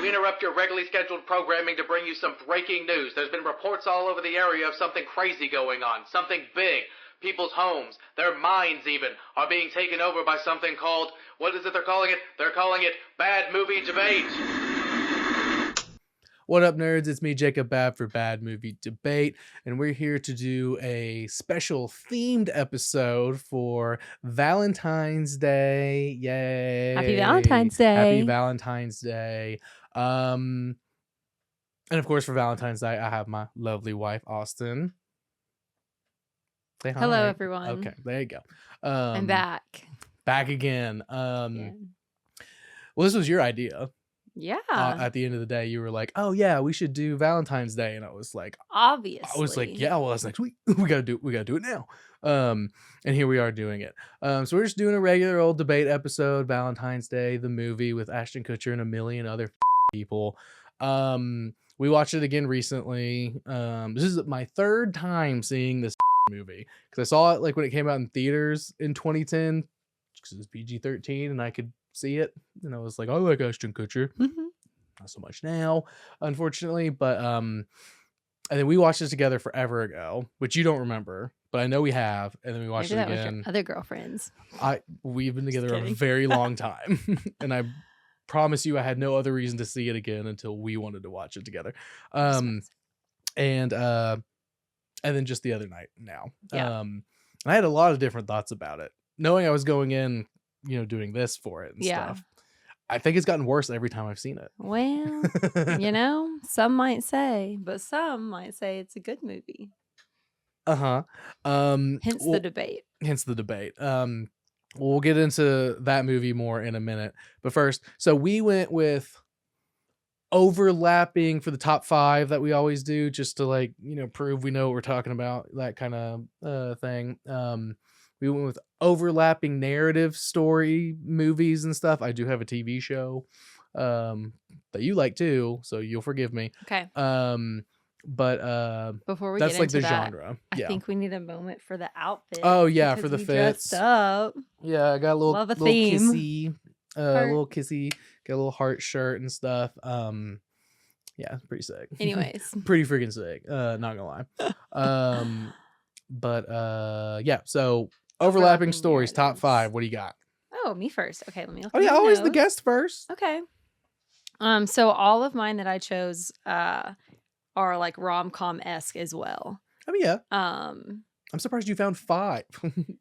We interrupt your regularly scheduled programming to bring you some breaking news. There's been reports all over the area of something crazy going on, something big. People's homes, their minds even, are being taken over by something called, what is it they're calling it? They're calling it Bad Movie Debate. What up, nerds? It's me, Jacob Babb, for Bad Movie Debate, and we're here to do a special themed episode for Valentine's Day. Yay! Happy Valentine's Day! Happy Valentine's Day! And of course, for Valentine's Day, I have my lovely wife, Austin. Say hi. Hello, everyone. Okay, there you go. I'm back. Back again. Well, this was your idea. Yeah. At the end of the day, you were like, "Oh yeah, we should do Valentine's Day," and I was like, "Obviously." I was like, "Yeah, well, that's next week. We gotta do it now." And here we are doing it. So we're just doing a regular old debate episode, Valentine's Day, the movie with Ashton Kutcher and a million other people. We watched it again recently. This is my third time seeing this movie because I saw it like when it came out in theaters in 2010 because it was PG-13 and I could see it, and I was like, I like Ashton Kutcher. Not so much now, unfortunately, but and then we watched it together forever ago, which you don't remember, but I know we have, and then we watched it again with your other girlfriends. We've been together a very long time, and I promise you I had no other reason to see it again until we wanted to watch it together. And then just the other night now. I had a lot of different thoughts about it, knowing I was going in, doing this for it and stuff. I think it's gotten worse every time I've seen it. Well, some might say, but some might say it's a good movie. Hence the debate. Hence the debate. We'll get into that movie more in a minute. But first, so we went with overlapping for the top 5 that we always do, just to prove we know what we're talking about, that kind of thing. We went with overlapping narrative story movies and stuff. I do have a TV show that you like too, so you'll forgive me. Okay. But before we that's get like into the that, genre. I think we need a moment for the outfit. Oh yeah, for the fits. Dressed up. Yeah, I got a little theme. Kissy, little kissy, got a little heart shirt and stuff. Yeah, pretty sick. Anyways, pretty freaking sick. Not gonna lie. Yeah. So overlapping stories, top 5. What do you got? Oh, me first. Okay, let me look. Oh yeah, always the guest first. Okay. So all of mine that I chose are like rom-com-esque as well. I mean, yeah. I'm surprised you found 5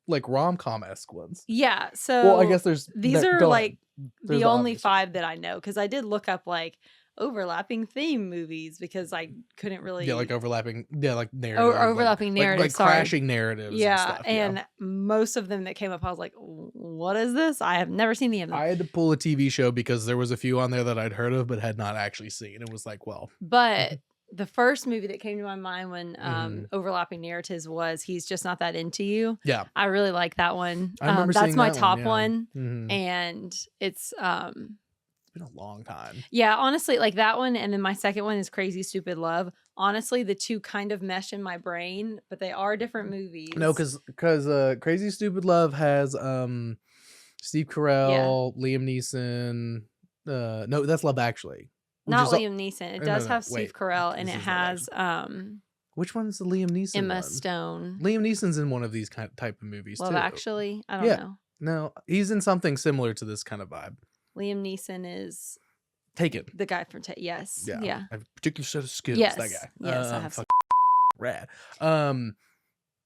like rom-com-esque ones. Yeah. So well, I guess these are like the only 5 that I know, because I did look up like overlapping theme movies because I couldn't really like overlapping like narrative overlapping narratives, like crashing narratives and stuff. And most of them that came up I was like, what is this? I have never seen any of them. I had to pull a TV show because there was a few on there that I'd heard of but had not actually seen. It was like, well, but the first movie that came to my mind when overlapping narratives was He's Just Not That Into You. Yeah, I really like that one. I remember that's seeing my that top one, and it's been a long time. Yeah, honestly, like that one, and then my second one is Crazy Stupid Love. Honestly, the two kind of mesh in my brain, but they are different movies. No, because Crazy Stupid Love has Steve Carell, Liam Neeson. No, that's Love Actually. Not Liam Neeson. It does have Steve Carell, and it has which one's the Liam Neeson? Emma Stone. Liam Neeson's in one of these type of movies Love too. Actually, I don't know. No, he's in something similar to this kind of vibe. Liam Neeson is Taken. The guy from Yes. Yeah. I have a particular set of skills. Yes. That guy. Yes, I have. Rad.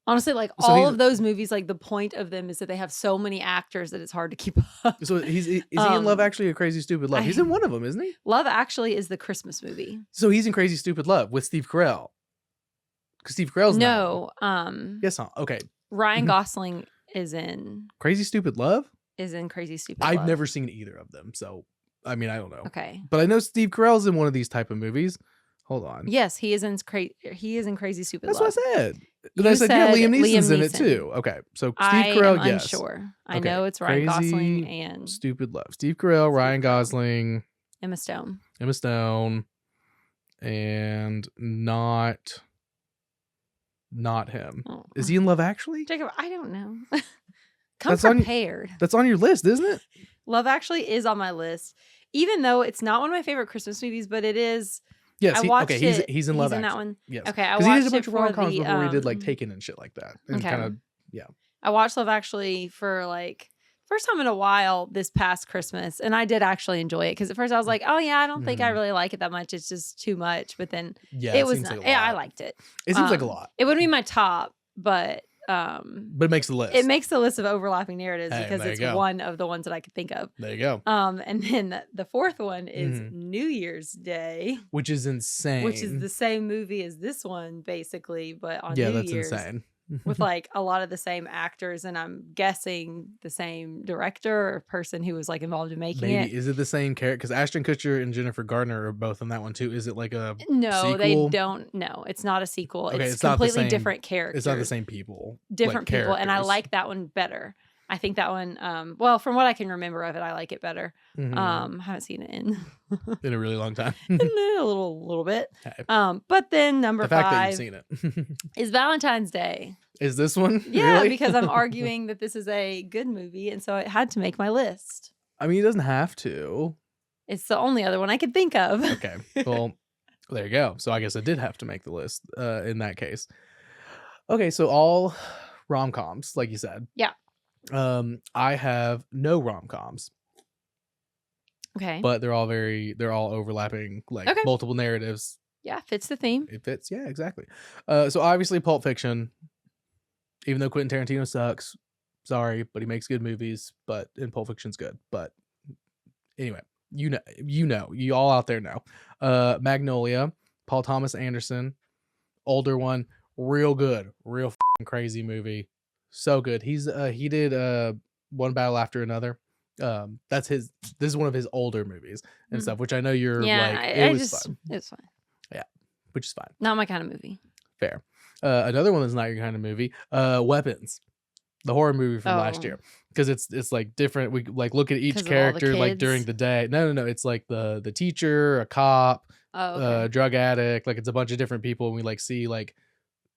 Honestly, like all of those movies, like the point of them is that they have so many actors that it's hard to keep up. So is he in Love Actually or Crazy Stupid Love? He's in one of them, isn't he? Love Actually is the Christmas movie. So he's in Crazy Stupid Love with Steve Carell. Because Steve Carell's yes, okay. Ryan Gosling is in Crazy Stupid Love. Crazy Stupid Love. I've never seen either of them, so I mean I don't know. Okay, but I know Steve Carell's in one of these type of movies. Hold on. Yes, he is in Crazy Stupid Love. That's what I said. And I said yeah, Liam Neeson's in it too. Okay, so Steve Carell, yes. Unsure. I know it's Ryan Gosling and Stupid Love. Steve Carell, Ryan Gosling, Emma Stone, and not him. Oh. Is he in Love Actually? Jacob, I don't know. Come prepared. That's on your list, isn't it? Love Actually is on my list. even though it's not one of my favorite Christmas movies, but it is. Yes, I watched okay, it. He's in Love in Actually. that one. Yes. Okay, I watched watched he did a bunch of for rom-coms the, before he did like Taken and shit like that. And Okay. kind of, yeah. I watched Love Actually for like first time in a while this past Christmas, and I did actually enjoy it because at first I was like, oh yeah, I don't think I really like it that much. It's just too much. But then it was seems not, like a lot. I liked it. It seems like a lot. It wouldn't be my top, but it makes the list. It makes the list of overlapping narratives Hey, because it's one of the ones that I could think of. There you go. And then the fourth one is New Year's Day, which is insane. Which is the same movie as this one, basically, but on New that's Year's. Insane. With like a lot of the same actors, and I'm guessing the same director or person who was like involved in making it. Is it the same character? Because Ashton Kutcher and Jennifer Gardner are both in that one too. Is it like a no? sequel? They don't. No, it's not a sequel. Okay, it's completely different characters. It's not the same people. Different people, and I like that one better. I think that one, well, from what I can remember of it, I like it better. I haven't seen it in a really long time. a little bit. Okay. But then number 5 that you've seen it. is Valentine's Day. Is this one? Yeah, really? Because I'm arguing that this is a good movie, and so it had to make my list. I mean, it doesn't have to. It's the only other one I could think of. Okay, well, there you go. So I guess it did have to make the list in that case. Okay, so all rom-coms, like you said. Yeah. I have no rom-coms. Okay. But they're all overlapping, like multiple narratives. Yeah, fits the theme. It fits, yeah, exactly. So obviously Pulp Fiction, even though Quentin Tarantino sucks, sorry, but he makes good movies, and Pulp Fiction's good. But anyway, you all out there know. Magnolia, Paul Thomas Anderson, older one, real good, real crazy movie. So good. He did One Battle After Another. This is one of his older movies and stuff, which I know you're it was fun. It's fine. Yeah, which is fine. Not my kind of movie. Fair. Another one that's not your kind of movie, Weapons, the horror movie from last year, because it's like different. We like look at each character like during the day. No, it's like the teacher, a cop, drug addict. Like it's a bunch of different people, and we like see like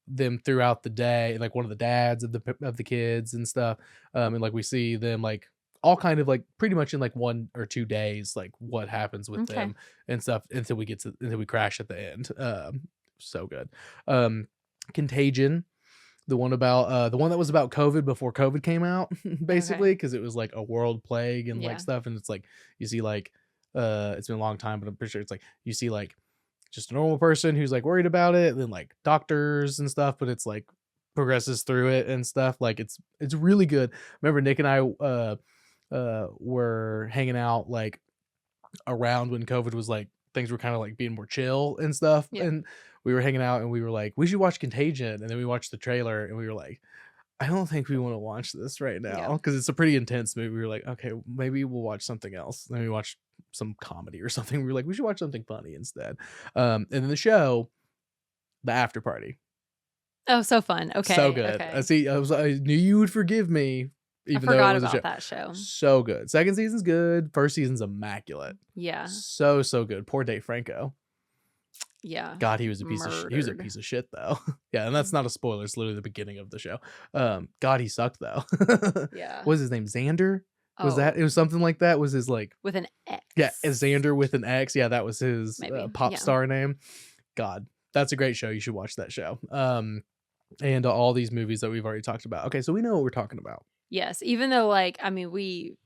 them throughout the day, like one of the dads of the kids and stuff. And like we see them like all kind of like pretty much in like 1 or 2 days, like what happens with them and stuff until we crash at the end. So good. Contagion, the one that was about COVID before COVID came out, basically, because it was like a world plague and like stuff. And it's like you see like it's been a long time, but I'm pretty sure it's like you see like just a normal person who's like worried about it, and then like doctors and stuff, but it's like progresses through it and stuff. Like it's really good. Remember Nick and I were hanging out like around when COVID was like things were kind of like being more chill and stuff, and we were hanging out and we were like, we should watch Contagion, and then we watched the trailer and we were like, I don't think we want to watch this right now because it's a pretty intense movie. We were like, okay, maybe we'll watch something else. Then we watched some comedy or something. We were like, we should watch something funny instead. And then the show, The After Party. Oh, so fun. Okay. So good. Okay. I knew you would forgive me. Even though it was about that show. So good. Second season's good. First season's immaculate. Yeah. So good. Poor Dave Franco. Yeah. God, he was a piece of shit though. Yeah, and that's not a spoiler. It's literally the beginning of the show. God, he sucked though. Yeah. What was his name? Xander? Was that it was something like that? Was his like with an X? Yeah, Xander with an X. Yeah, that was his pop star name. God, that's a great show. You should watch that show. And all these movies that we've already talked about. Okay, so we know what we're talking about. Yes, even though like I mean we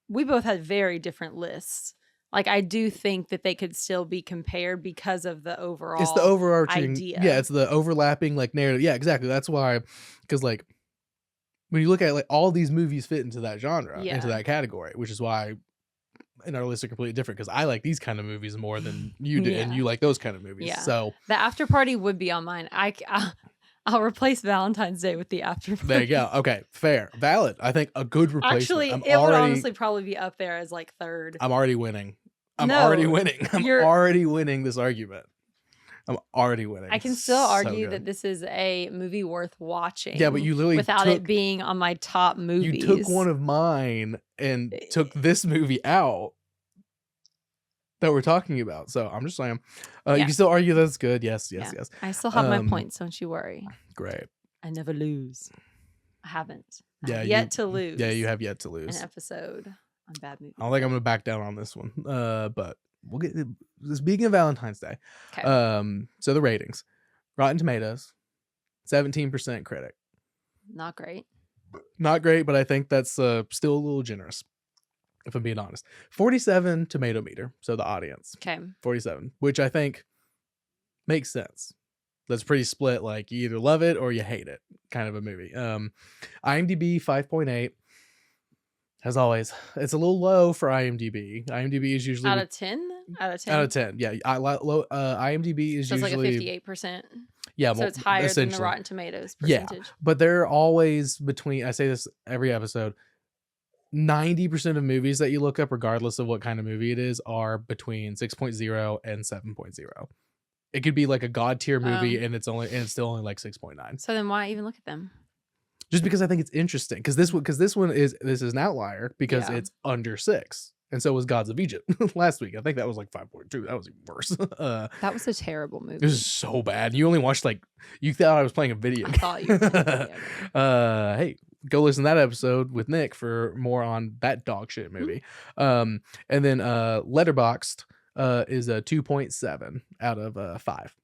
both had very different lists. Like I do think that they could still be compared because of the overall. It's the overarching idea. Yeah, it's the overlapping like narrative. Yeah, exactly. That's why, because like when you look at like all these movies fit into that genre, into that category, which is why in our list are completely different. Because I like these kind of movies more than you do, and you like those kind of movies. Yeah. So The After Party would be on mine. I'll replace Valentine's Day with The After Party. There you go. Okay, fair, valid. I think a good replacement. Actually, it would honestly probably be up there as like third. I'm already winning. I'm already winning this argument. I'm already winning. I can still argue that this is a movie worth watching. Yeah, but you literally without it being on my top movies. You took one of mine and took this movie out that we're talking about. So I'm just saying, you can still argue that's good. Yes. I still have my points. Don't you worry. Great. I never lose. I haven't. Yeah, yet to lose. Yeah, you have yet to lose an episode. on bad movies. I don't think I'm gonna back down on this one. But we'll get. Speaking of Valentine's Day, Okay. so the ratings, Rotten Tomatoes, 17% critic. Not great. Not great, but I think that's still a little generous, if I'm being honest. 47 tomato meter, so the audience. Okay. 47, which I think makes sense. That's pretty split, like you either love it or you hate it kind of a movie. IMDb 5.8. As always, it's a little low for IMDb. IMDb is usually out of 10. Out of 10. Out of 10, yeah. IMDb is so it's usually like a 58%. Yeah, so it's higher than the Rotten Tomatoes percentage. Yeah, but they're always between. I say this every episode. 90% of movies that you look up, regardless of what kind of movie it is, are between 6.0 and 7.0. It could be like a god tier movie, and it's still only like 6.9. So then why even look at them? Just because I think it's interesting. Because this one is an outlier because it's under 6. And so was Gods of Egypt last week. I think that was like 5.2. That was even worse. That was a terrible movie. It was so bad. You only watched you thought I was playing a video game. I thought you were playing a video game. Hey, go listen to that episode with Nick for more on that dog shit movie. And then Letterboxd is a 2.7 out of 5.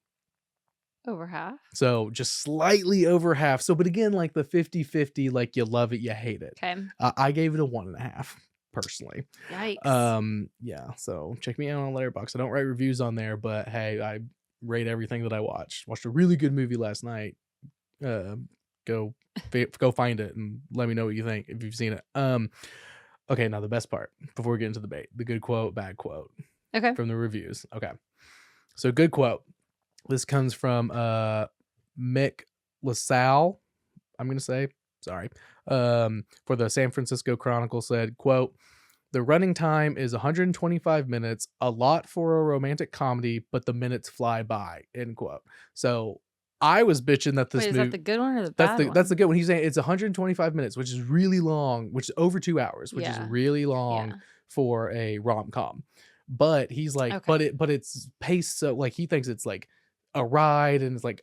Over half. So just slightly over half. So, but again, like the 50-50, like you love it, you hate it. Okay. I gave it a 1.5. Personally. Yikes. Yeah, so check me out on Letterboxd. I don't write reviews on there, but hey, I rate everything that I watched a really good movie last night. Go find it and let me know what you think if you've seen it. Okay, now the best part before we get into the debate, the good quote, bad quote. Okay. From the reviews. Okay, so good quote. This comes from Mick LaSalle, I'm gonna say. Sorry. For the San Francisco Chronicle said, quote, "The running time is 125 minutes, a lot for a romantic comedy, but the minutes fly by," end quote. So I was bitching that this movie. Is that the good one or the bad one? That's the good one. He's saying it's 125 minutes, which is really long, which is over 2 hours, which is really long for a rom-com. But he's like, but it's paced so like he thinks it's like a ride, and it's like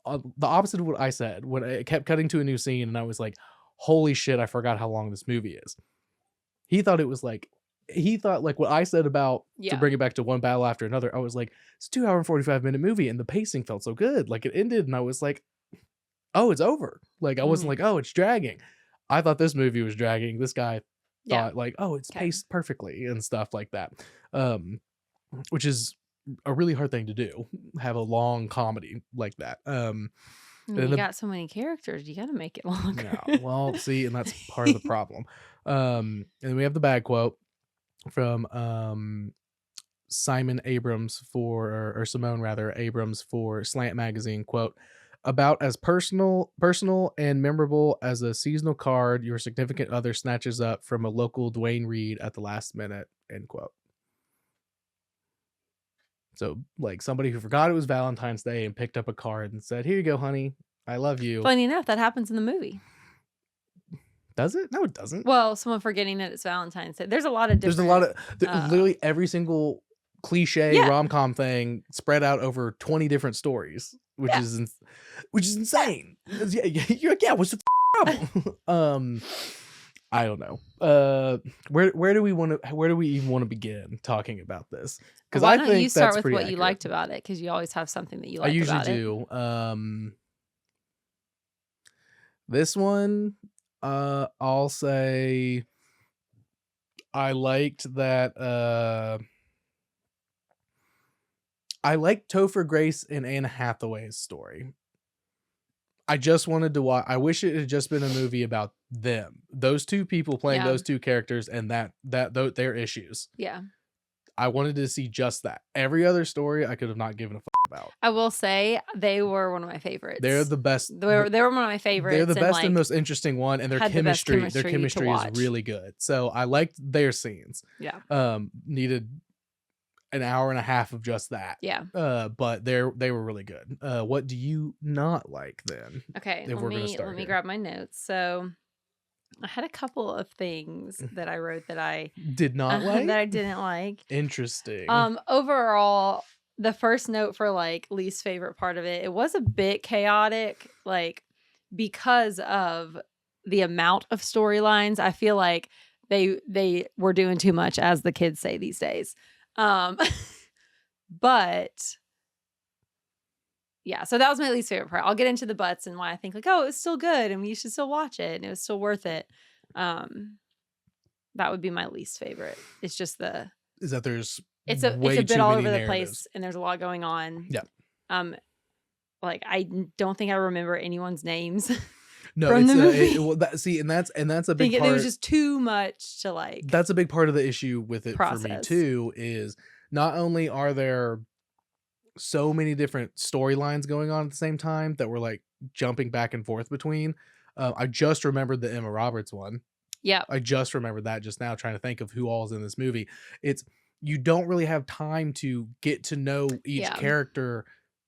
the opposite of what I said when it kept cutting to a new scene, and I was like, holy shit, I forgot how long this movie is. He thought like what I said about to bring it back to one battle after another. I was like, it's a 2 hour and 45 minute movie, and the pacing felt so good. Like it ended, and I was like, oh, it's over. Like I wasn't like, oh, it's dragging. I thought this movie was dragging. This guy thought like, oh, it's paced perfectly and stuff like that. Which is a really hard thing to do, have a long comedy like that. You got so many characters, you gotta make it longer. Yeah, well, see, and that's part of the problem. And then we have the bad quote from Simone Abrams for Slant Magazine, quote, "About as personal and memorable as a seasonal card your significant other snatches up from a local Dwayne Reed at the last minute," end quote. So, like, somebody who forgot it was Valentine's Day and picked up a card and said, "Here you go, honey. I love you." Funny enough, that happens in the movie. Does it? No, it doesn't. Well, someone forgetting that it's Valentine's Day. There's a lot of different... There's a lot of... literally every single cliche rom-com thing spread out over 20 different stories, which is insane. You're like, what's the problem? I don't know. Where do we even want to begin talking about this? Because I think you start that's with what accurate. You liked about it, because you always have something that you like. I usually about it. do. This one, I'll say I liked that. I liked Topher Grace and Anne Hathaway's story. I just wanted to watch. I wish it had just been a movie about them, those two people playing those two characters, and their issues. Yeah, I wanted to see just that. Every other story, I could have not given a fuck about. I will say they were one of my favorites. They're the best. They were one of my favorites. They're the best and most interesting one, and their chemistry is really good. So I liked their scenes. Yeah. Needed an hour and a half of just that. Yeah. But they were really good. What do you not like then? Okay. Let me grab my notes. So I had a couple of things that I wrote that I did not like, that I didn't like. Interesting. Overall, the first note for like least favorite part of it was a bit chaotic, like because of the amount of storylines. I feel like they were doing too much, as the kids say these days. But yeah, so that was my least favorite part. I'll get into the butts and why I think like, oh, it was still good and you should still watch it and it was still worth it. That would be my least favorite. It's just is that there's it's a bit all over the place and there's a lot going on. Yeah. Like I don't think I remember anyone's names. No, from it's the movie. and that's a big part. There was just too much to like. That's a big part of the issue with it process. For me too. Is not only are there so many different storylines going on at the same time that we're like jumping back and forth between. I just remembered the Emma Roberts one. Yeah, I just remembered that just now, trying to think of who all's in this movie. It's you don't really have time to get to know each character,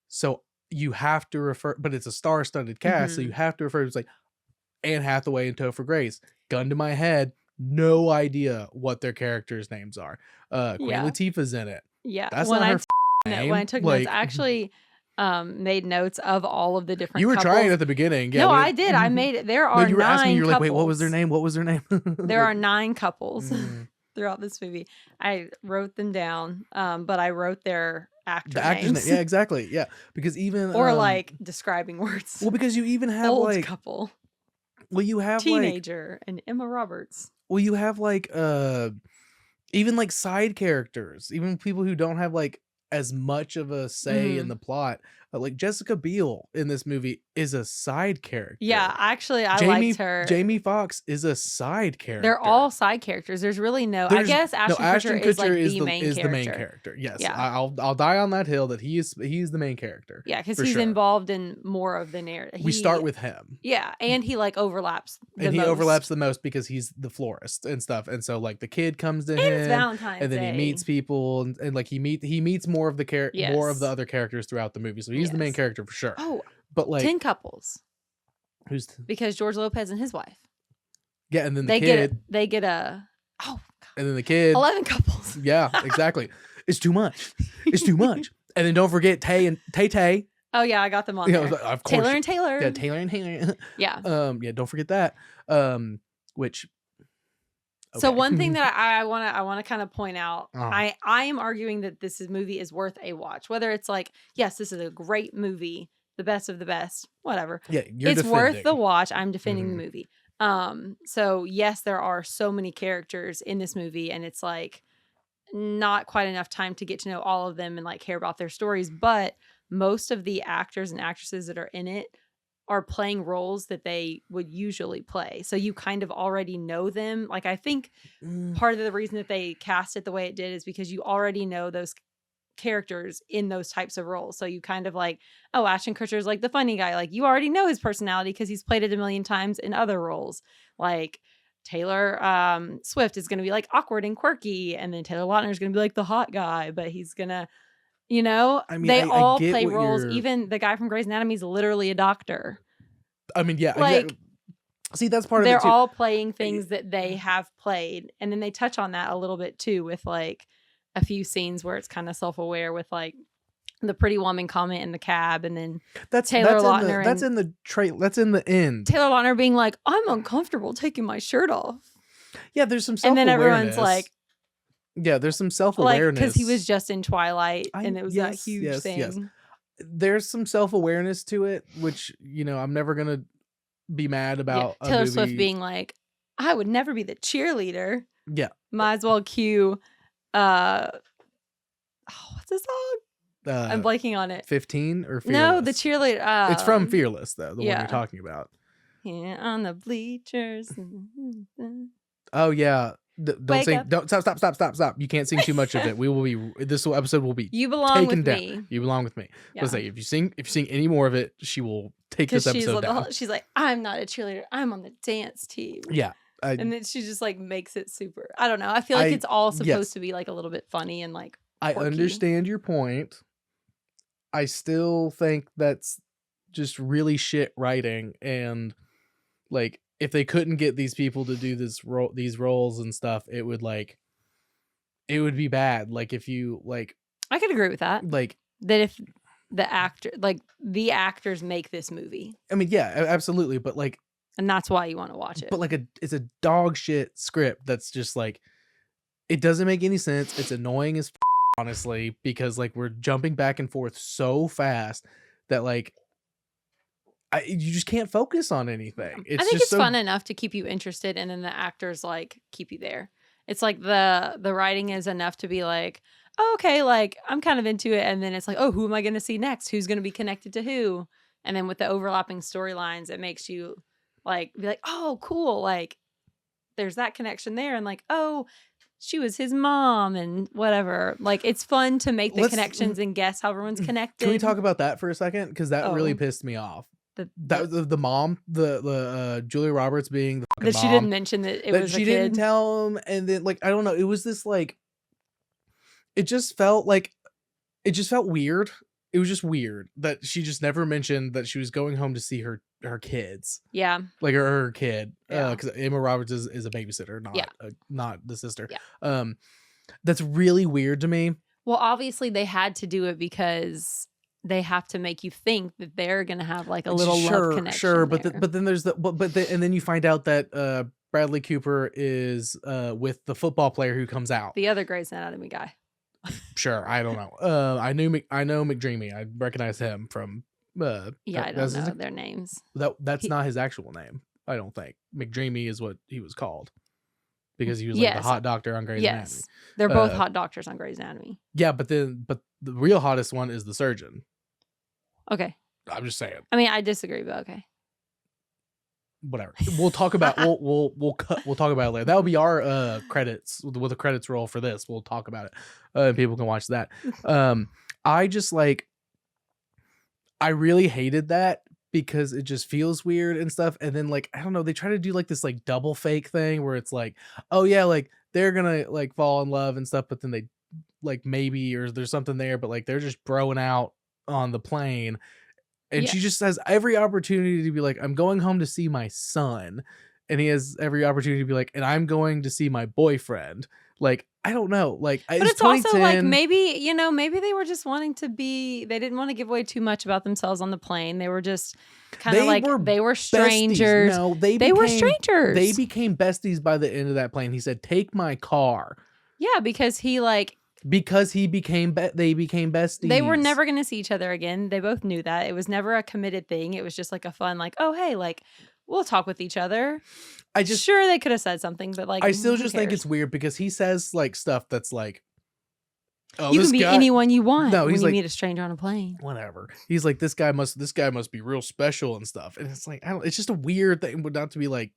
so you have to refer. But it's a star-studded cast, so you have to refer to like Anne Hathaway and Topher Grace. Gun to my head, no idea what their characters' names are. Queen Latifah's in it. Yeah, that's not her name. When I took notes, I actually made notes of all of the different. You were couples. trying at the beginning. Yeah, no, I did. I made it. There are you were 9 asking. You're couples. like, wait, what was their name? What was their name? There are 9 couples throughout this movie. I wrote them down, but I wrote their actor names. Yeah, exactly. Yeah, because even or like describing words. Well, because you even have old like couple. Well, you have teenager and Emma Roberts. Well, you have like even like side characters, even people who don't have like as much of a say in the plot. Like Jessica Biel in this movie is a side character. Yeah, actually, I liked her. Jamie Foxx is a side character. They're all side characters. There's really no. I guess Ashton Kutcher is the main character. Yes, yeah. I'll die on that hill that he's the main character. Yeah, because he's involved in more of the narrative. We start with him. Yeah, and he like overlaps. He overlaps the most because he's the florist and stuff, and so like the kid comes to him, it's Valentine's and then Day. he meets people, and like he meets more of the more of the other characters throughout the movie. So he's the main character for sure. Oh, but like 10 couples. Who's because George Lopez and his wife. Yeah, and then they get a and then the kid 11 couples. Yeah, exactly. It's too much. It's too much. And then don't forget Tay and Tay. Oh yeah, I got them on there. Of course. Taylor and Taylor. Yeah, Taylor and Taylor. Yeah. Yeah, don't forget that. Which okay. So one thing that I want to kind of point out, I am arguing that this movie is worth a watch. Whether it's like, yes, this is a great movie, the best of the best, whatever. Yeah, it's worth the watch. I'm defending the movie. So yes, there are so many characters in this movie, and it's like not quite enough time to get to know all of them and like care about their stories. But most of the actors and actresses that are in it are playing roles that they would usually play. So you kind of already know them. Like, I think part of the reason that they cast it the way it did is because you already know those characters in those types of roles. So you kind of like, oh, Ashton Kutcher is like the funny guy. Like, you already know his personality because he's played it a million times in other roles. Like Taylor Swift is going to be like awkward and quirky. And then Taylor Lautner is going to be like the hot guy, but he's going to, you know, I mean, they all play roles. Even the guy from Grey's Anatomy is literally a doctor. I mean, yeah. Like, see, that's part of it too. They're all playing things that they have played. And then they touch on that a little bit too with like a few scenes where it's kind of self-aware with like the pretty woman comment in the cab. And then Taylor Lautner. That's in the end. Taylor Lautner being like, I'm uncomfortable taking my shirt off. Yeah, there's some self-awareness. And then everyone's like, yeah, there's some self-awareness. Like, because he was just in Twilight and it was that huge thing. Yes. There's some self-awareness to it, which, you know, I'm never going to be mad about. Yeah. Taylor Swift being like, I would never be the cheerleader. Yeah. Might as well cue, what's the song? I'm blanking on it. 15 or Fearless? No, the cheerleader. It's from Fearless, though, the one you're talking about. Yeah, on the bleachers. Oh, yeah. Don't sing. Don't stop. You can't sing too much of it. This episode will be You belong taken with down. me. You belong with me. Yeah. Let's say if you sing any more of it, she will take this episode down. She's like, I'm not a cheerleader. I'm on the dance team. Yeah. And then she just like makes it super. I don't know. I feel like it's all supposed to be like a little bit funny and like quirky. I understand your point. I still think that's just really shit writing, and like if they couldn't get these people to do these roles and stuff, it would be bad. Like if you like, I could agree with that. Like that if the actors make this movie. I mean, yeah, absolutely. But like, and that's why you want to watch it. But like it's a dog shit script that's just like, it doesn't make any sense. It's annoying as honestly, because like we're jumping back and forth so fast that like you just can't focus on anything. I think it's fun enough to keep you interested, and then the actors like keep you there. It's like the writing is enough to be like, oh, okay, like I'm kind of into it, and then it's like, oh, who am I going to see next? Who's going to be connected to who? And then with the overlapping storylines, it makes you like be like, oh, cool, like there's that connection there, and like, oh, she was his mom and whatever. Like it's fun to make the connections and guess how everyone's connected. Can we talk about that for a second? Because that really pissed me off. The mom, the Julia Roberts being the fucking that mom, she didn't mention that it was a kid. She didn't tell him, and then like I don't know, it was this like, it just felt weird. It was just weird that she just never mentioned that she was going home to see her kids. Yeah, like her kid. Because Emma Roberts is a babysitter, not the sister. Yeah. That's really weird to me. Well, obviously they had to do it because they have to make you think that they're gonna have like a little love connection. Sure, but then there's and then you find out that Bradley Cooper is with the football player who comes out, the other Grey's Anatomy guy. Sure, I don't know. I know McDreamy. I recognize him from. I don't know their names. That's not his actual name. I don't think McDreamy is what he was called, because he was like the hot doctor on Grey's Anatomy. Yes, they're both hot doctors on Grey's Anatomy. Yeah, but the real hottest one is the surgeon. Okay, I'm just saying. I mean, I disagree, but okay. Whatever. We'll talk about we'll talk about it later. That'll be our credits with the credits roll for this. We'll talk about it. People can watch that. I just like, I really hated that because it just feels weird and stuff. And then like, I don't know, they try to do like this like double fake thing where it's like, oh yeah, like they're gonna like fall in love and stuff, but then they like maybe, or there's something there, but like they're just broing out on the plane. And she just has every opportunity to be like, I'm going home to see my son. And he has every opportunity to be like, and I'm going to see my boyfriend. Like, I don't know. Like, but it's also like maybe they were just wanting to be, they didn't want to give away too much about themselves on the plane. They were just kind of like, they were strangers. No, they were strangers. They became besties by the end of that plane. He said, take my car. Yeah, because he like, they became besties. They were never going to see each other again. They both knew that. It was never a committed thing. It was just like a fun, like, oh, hey, like, we'll talk with each other. Sure, they could have said something, but like, I still just think it's weird because he says like stuff that's like, oh, you can be anyone you want. No, he's when like, you meet a stranger on a plane. Whatever. He's like, this guy must be real special and stuff. And it's like, it's just a weird thing, but not to be like,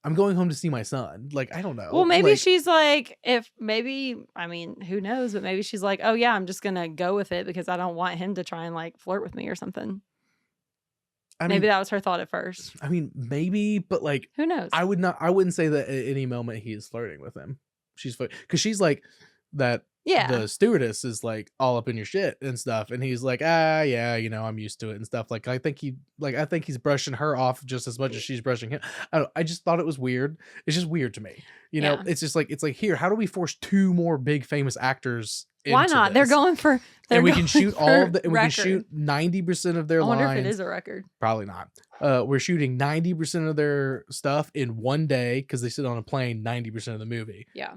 I'm going home to see my son. Like, I don't know. Well, maybe she's like, I mean, who knows? But maybe she's like, oh yeah, I'm just going to go with it because I don't want him to try and like flirt with me or something. Maybe that was her thought at first. I mean, maybe, but like, who knows? I wouldn't say that at any moment he is flirting with him. Because she's like that. Yeah, the stewardess is like all up in your shit and stuff, and he's like, yeah, I'm used to it and stuff. Like I think he's brushing her off just as much as she's brushing him. I just thought it was weird. It's just weird to me. It's just like, here, how do we force two more big famous actors? Why not? This? They're going for. And we can shoot all of the. And we can shoot 90% of their lines. I wonder if it is a record. Probably not. We're shooting 90% of their stuff in one day because they sit on a plane 90% of the movie. Yeah.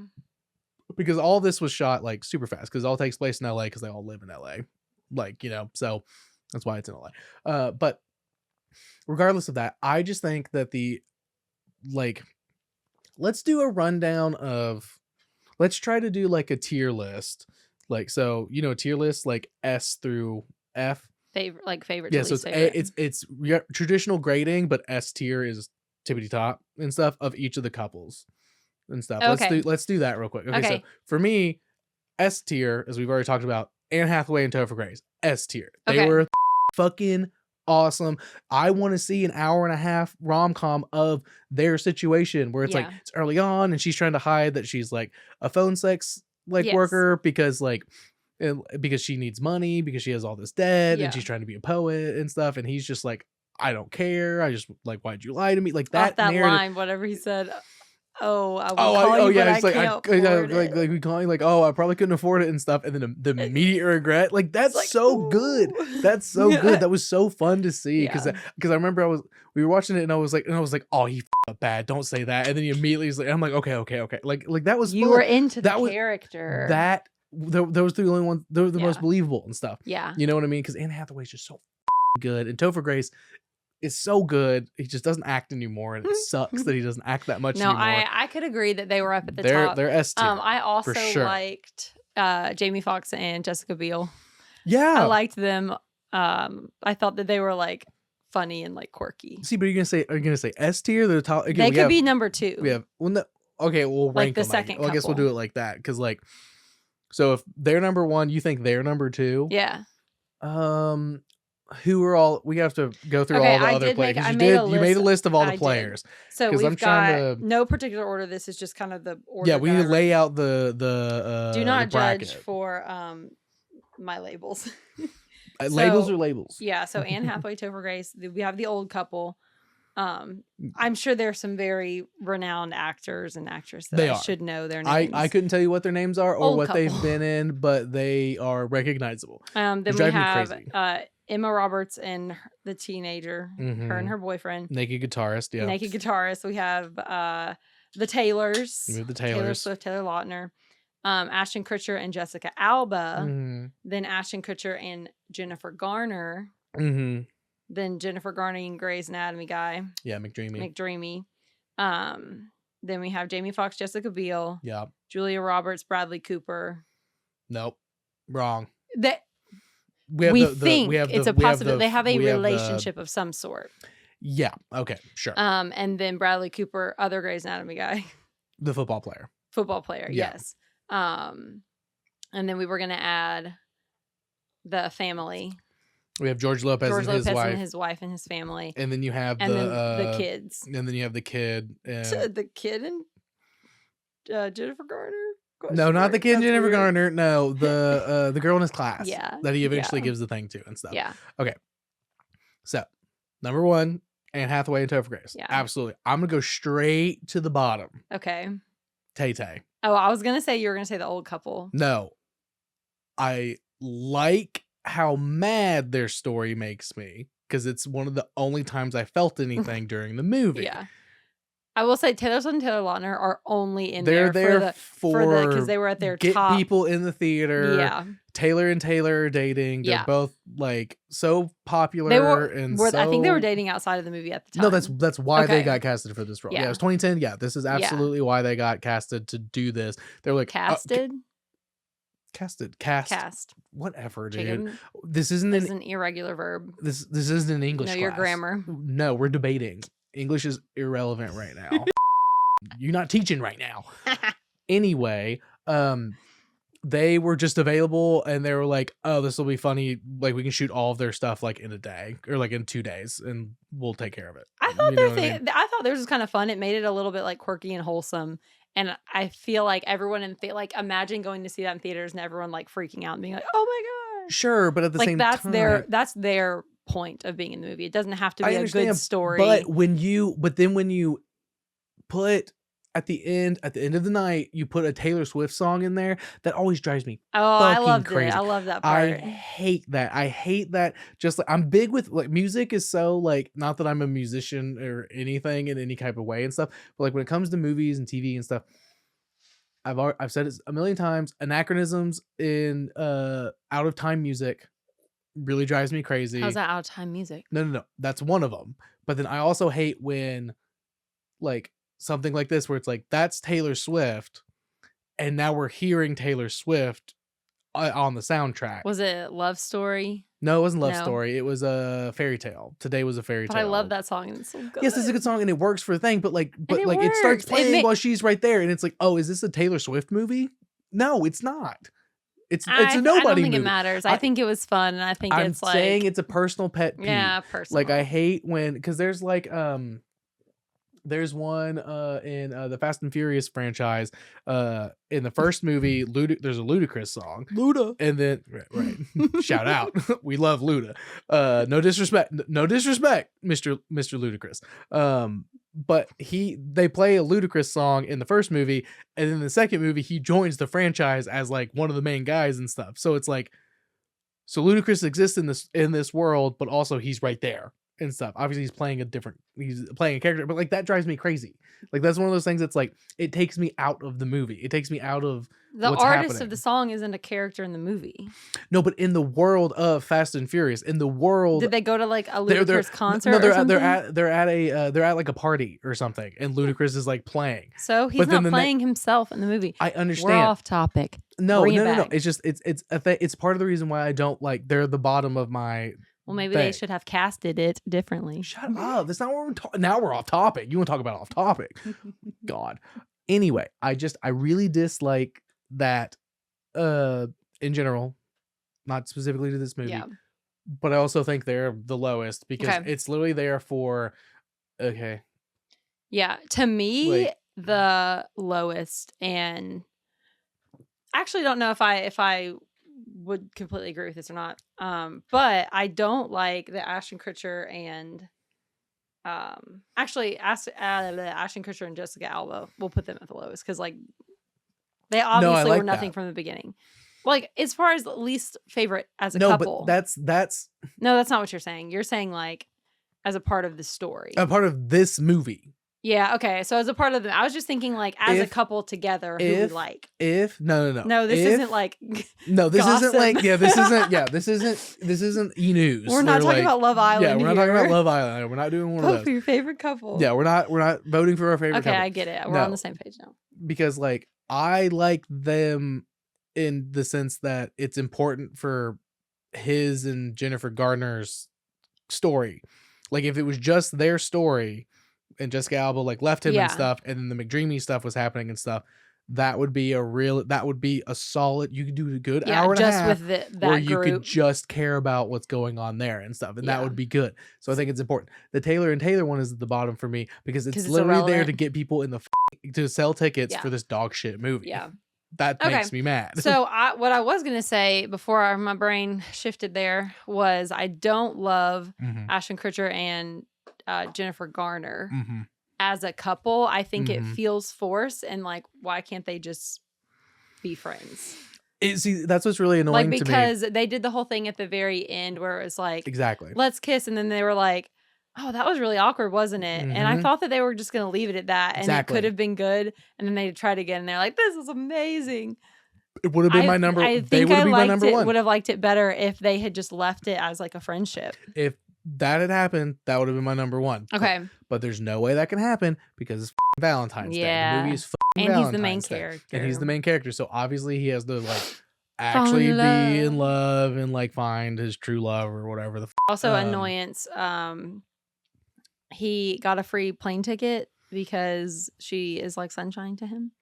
Because all this was shot like super fast because it all takes place in LA because they all live in LA. Like, so that's why it's in LA. But regardless of that, I just think that let's do a rundown let's try to do like a tier list. Like, so, a tier list like S through F. Favorite. Yeah, so it's traditional grading, but S tier is tippity top and stuff of each of the couples. And stuff. Okay. Let's do that real quick. Okay, so for me, S tier, as we've already talked about, Anne Hathaway and Topher Grace, S tier. They were fucking awesome. I want to see an hour and a half rom-com of their situation where it's like it's early on and she's trying to hide that she's like a phone sex worker because she needs money because she has all this debt and she's trying to be a poet and stuff, and he's just like, I don't care. I just like, why'd you lie to me? Like that line, whatever he said. oh, I would call you, but I it's like can't afford it. like we call you like, oh, I probably couldn't afford it and stuff, and then the immediate regret, like that's like, so good. ooh. That's so good. That was so fun to see because Yeah. I remember we were watching it and I was like, oh, he up bad, don't say that, and then he immediately was like, I'm like, okay, like that was You fun. were into the That was- character. That those the only ones, they were the most believable and stuff. Yeah. You know what I mean? Because Anne Hathaway's just so good, and Topher Grace is so good. He just doesn't act anymore, and it sucks that he doesn't act that much anymore. I could agree that they were up at the they're top. They're S tier. I also for sure. liked Jamie Foxx and Jessica Biel. Yeah, I liked them. I thought that they were like funny and like quirky. See, but are you gonna say S tier? They're top. Again, They could be number 2. We have okay. We'll Like rank the them. second I guess we'll couple. do it like that because like, so if they're number 1, you think they're number 2? Yeah. Who are all? We have to go through Okay, all the I other did players. make- I You made a you made a list. list of all I the did. players. So 'Cause we've I'm got trying to- no particular order. This is just kind of the order. Yeah, we that need I to lay out the do not bracket. judge for my labels. Labels So- or labels? Yeah, so Anne Hathaway, Topher Grace. We have the old couple. I'm sure there's some very renowned actors and actresses that They I are. should know their names. I couldn't tell you what their names are or Old what they've couple. been in, but they are recognizable. Then we drive me have crazy. Emma Roberts and the teenager, her and her boyfriend, Naked guitarist, yeah. naked guitarist. We have the Taylors, We have the Taylor Taylors. Swift, Taylor Lautner, Ashton Kutcher and Jessica Alba. Mm-hmm. Then Ashton Kutcher and Jennifer Garner. Mm-hmm. Then Jennifer Garner and Grey's Anatomy guy, Yeah, McDreamy. McDreamy. Then we have Jamie Foxx, Jessica Biel, Yeah. Julia Roberts, Bradley Cooper. Nope. Wrong. That We think it's a possibility. They have a we have the- relationship of some sort. Yeah. Okay. Sure. And then Bradley Cooper, other Grey's Anatomy guy, The football player. football player. Yeah. Yes. And then we were gonna add the family, We have George Lopez George and his Lopez wife, and his wife and his family, and then you have and then the the kids. and then you have the kid. The kid and Jennifer Garner. No, not the kid, That's Jennifer weird. Garner. No, the girl in his class. Yeah, that he eventually yeah. gives the thing to and stuff. Yeah. So, number 1, Anne Hathaway and Topher Grace. Yeah. Absolutely. I'm gonna go straight to the bottom. Okay. Tay Tay. Oh, I was gonna say you were gonna say the old couple. No, I like how mad their story makes me because it's one of the only times I felt anything during the movie. Yeah. I will say Taylor Swift and Taylor Lautner are only in They're there for because they were at their get top. people in the theater. Yeah. Taylor and Taylor are dating. They're Yeah. both like so popular. They were, and I think they were so- dating outside of the movie at the time. No, that's why they Okay. got casted for this role. Yeah, Yeah. it was 2010. Yeah, this is absolutely why they got casted to do this. They're like casted. Cast. Whatever, dude. Chicken This isn't is an an irregular verb. this isn't an English. Know your class. grammar. No, we're debating. English is irrelevant right now. You're not teaching right now. Anyway, they were just available and they were like, oh, this will be funny. Like we can shoot all of their stuff like in a day or like in 2 days and we'll take care of it. I thought You know what I mean? I thought theirs was kind of fun. It made it a little bit like quirky and wholesome. And I feel like everyone like imagine going to see that in theaters and everyone like freaking out and being like, oh my gosh. Sure, but at the Like same that's time, that's their point of being in the movie. It doesn't have to I be a understand, good story. But when you put at the end of the night, you put a Taylor Swift song in there, that always drives me. I fucking loved crazy. it. I love that I part. hate that. I hate that. Just like I'm big with like music is so like not that I'm a musician or anything in any type of way and stuff, but like when it comes to movies and TV and stuff, I've said it a million times. Anachronisms in out of time music really drives me crazy. How's that out of time music? No. That's one of them. But then I also hate when like something like this where it's like that's Taylor Swift and now we're hearing Taylor Swift on the soundtrack. Was it Love Story? No, it wasn't Love No. Story. It was a Fairy Tale. Today was a fairy But tale. I love that song and it's so good. Yes, it's a good song and it works for the thing, but it it starts works. It playing ma- while she's right there and it's like, oh, is this a Taylor Swift movie? No, it's not. It's a nobody I don't think movie. it matters. I think it was fun, and I think I'm it's like saying it's a personal pet peeve. yeah, personal. Like I hate when because there's like There's one in the Fast and Furious franchise. In the first movie, there's a Ludacris song. Luda. And then right. Shout out. We love Luda. No disrespect, Mr. Ludacris. But they play a Ludacris song in the first movie, and in the second movie, he joins the franchise as like one of the main guys and stuff. So it's like, so Ludacris exists in this world, but also he's right there and stuff. Obviously, he's playing a character, but like that drives me crazy. Like that's one of those things that's like it takes me out of the movie. It takes me out of the what's artist happening. of the song isn't a character in the movie. No, but in the world of Fast and Furious, in the world, Did they go to like a Ludacris concert? No, they're at like a party or something, and Ludacris is like playing. So he's not playing himself in the movie. I understand. We're off topic. No. It's just it's part of the reason why I don't like. They're the bottom of my. Well, maybe they should have casted it differently. Shut up. That's not what we're talking. Now we're off topic. You want to talk about off topic? God. Anyway, I really dislike that in general, not specifically to this movie. Yeah. But I also think they're the lowest because it's literally there for Yeah, to me, the lowest, and I actually don't know if I would completely agree with this or not. But I don't like the Ashton Kutcher and Ashton Kutcher and Jessica Alba. We'll put them at the lowest because like they obviously were nothing from the beginning. Like as far as least favorite as a couple. But that's no, that's not what you're saying. You're saying like as a part of the story. A part of this movie. Yeah, okay. So as a part of them, I was just thinking like as a couple together who we like. No. No, this isn't like no, this isn't like this isn't e-news. We're not talking about Love Island. Yeah, we're not talking about Love Island. We're not doing one of those. Vote for your favorite couple. Yeah, we're not voting for our favorite couple. Okay, I get it. We're on the same page now. Because like I like them in the sense that it's important for his and Jennifer Garner's story. Like if it was just their story and Jessica Alba like left him and stuff, and then the McDreamy stuff was happening and stuff, that would be a solid. You could do a good hour and a half with that where you group. could just care about what's going on there and stuff, and that would be good. So I think it's important. The Taylor and Taylor one is at the bottom for me because it's literally irrelevant. there to get people in the to sell tickets for this dog shit movie. Yeah. That makes me mad. So what I was going to say before my brain shifted there was I don't love Ashton Kutcher and Jennifer Garner as a couple. I think it feels forced and like, why can't they just be friends? See, that's what's really annoying to me. Because they did the whole thing at the very end where it was like, let's kiss. And then they were like, oh, that was really awkward, wasn't it? And I thought that they were just going to leave it at that. And it could have been good. And then they tried again. And they're like, this is amazing. It would have been my number. I think I would have liked it better if they had just left it as like a friendship. If that had happened, that would have been my number one. Okay. But there's no way that can happen because it's Valentine's Day. The movie is and Valentine's he's the main Day. character. And he's the main character. So obviously he has to like actually be in love and like find his true love or whatever the Also annoyance. He got a free plane ticket because she is like sunshine to him.